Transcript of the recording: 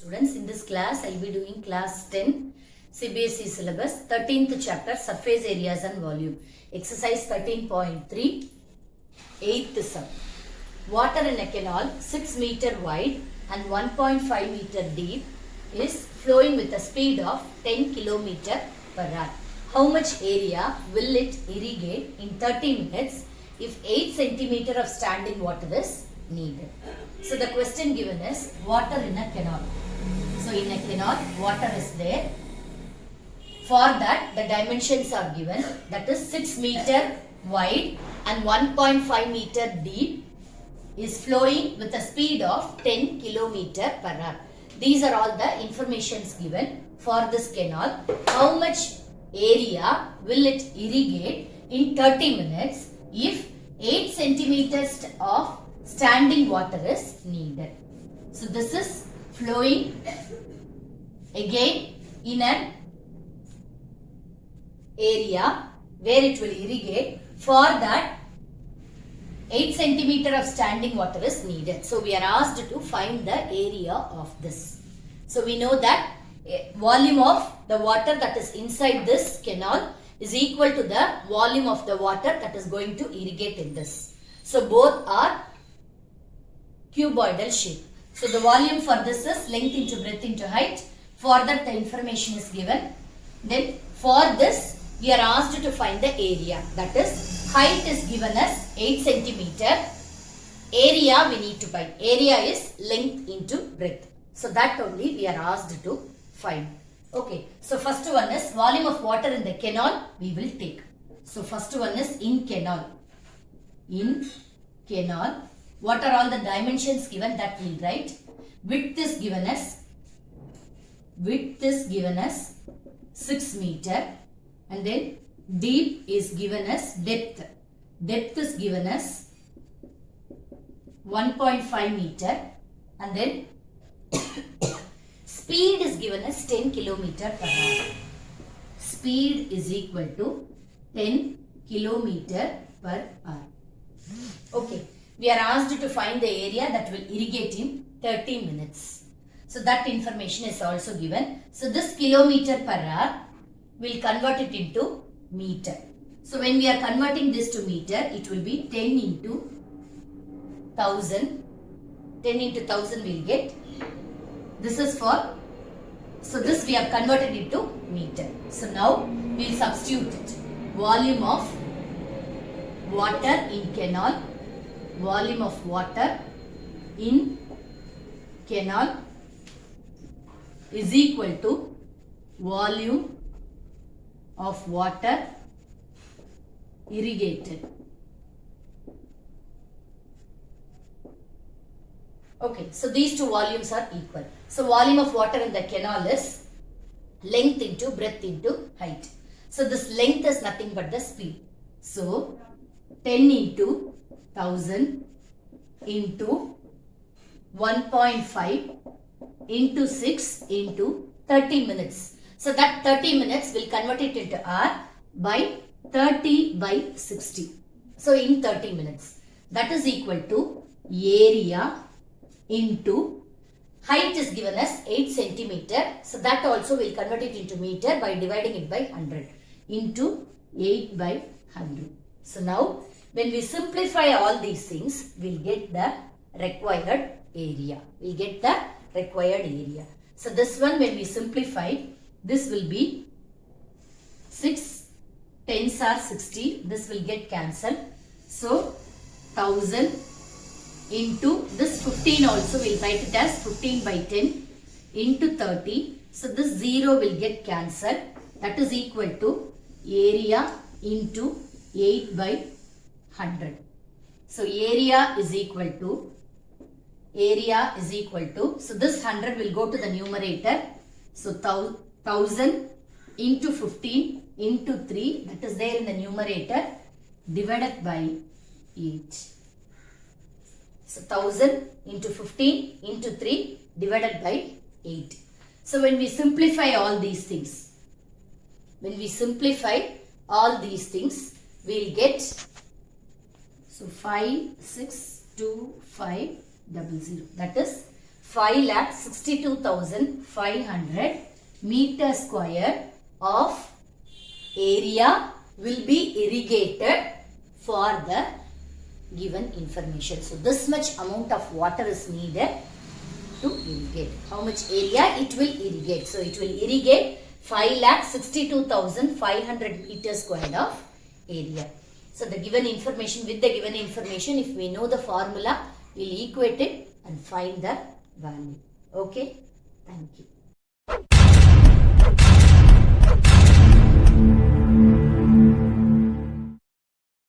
Students, in this class, I will be doing class 10 CBSE syllabus, 13th chapter, surface areas and volume. Exercise 13.3, 8th sum. Water in a canal 6 meter wide and 1.5 meter deep is flowing with a speed of 10 km per hour. How much area will it irrigate in 30 minutes if 8 centimeter of standing water is needed? So the question given is water in a canal. So in a canal, water is there. For that, the dimensions are given. That is 6 meter wide and 1.5 meter deep is flowing with a speed of 10 km per hour. These are all the informations given for this canal. How much area will it irrigate in 30 minutes if 8 centimeters of standing water is needed? So this is flowing again in an area where it will irrigate. For that, 8 centimeter of standing water is needed. So we are asked to find the area of this. So we know that volume of the water that is inside this canal is equal to the volume of the water that is going to irrigate in this. So both are cuboidal shape. So the volume for this is length into breadth into height. For that the information is given. Then for this we are asked to find the area. That is height is given as 8 centimeter. Area we need to find. Area is length into breadth. So that only we are asked to find. Okay. So first one is volume of water in the canal we will take. So first one is in canal. In canal. What are all the dimensions given that we will write? Width is given as 6 meter. And then deep is given as depth. Depth is given as 1.5 meter. And then speed is given as 10 km per hour. Speed is equal to 10 km per hour. Okay. We are asked to find the area that will irrigate in 30 minutes. So that information is also given. So this kilometer per hour, we'll convert it into meter. So when we are converting this to meter, it will be 10 into 1000. 10 into 1000 we'll get. This is for, so this we have converted into meter. So now we'll substitute it. Volume of water in canal. Volume of water in canal is equal to volume of water irrigated. Okay, so these two volumes are equal. So volume of water in the canal is length into breadth into height. So this length is nothing but the speed. So 10 into 1000 into 1.5 into 6 into 30 minutes. So that 30 minutes will convert it into hour by 30 by 60. So in 30 minutes. That is equal to area into height is given as 8 centimeter. So that also will convert it into meter by dividing it by 100 into 8 by 100. So now when we simplify all these things, we'll get the required area. We'll get the required area. So this one when we simplify, this will be 6 tens are 60. This will get cancelled. So 1000 into this 15 also we'll write it as 15 by 10 into 30. So this 0 will get cancelled. That is equal to area into 8 by 100. So area is equal to, so this 100 will go to the numerator. So 1000 into 15 into 3, that is there in the numerator, divided by 8. So 1000 into 15 into 3 divided by 8. So when we simplify all these things, we'll get, so 562 500. That is 5,62,500 meter square of area will be irrigated for the given information. So this much amount of water is needed to irrigate. How much area it will irrigate? So it will irrigate 5,62,500 meters squared of area. So the given information, with the given information, if we know the formula, we'll equate it and find the value. Okay? Thank you.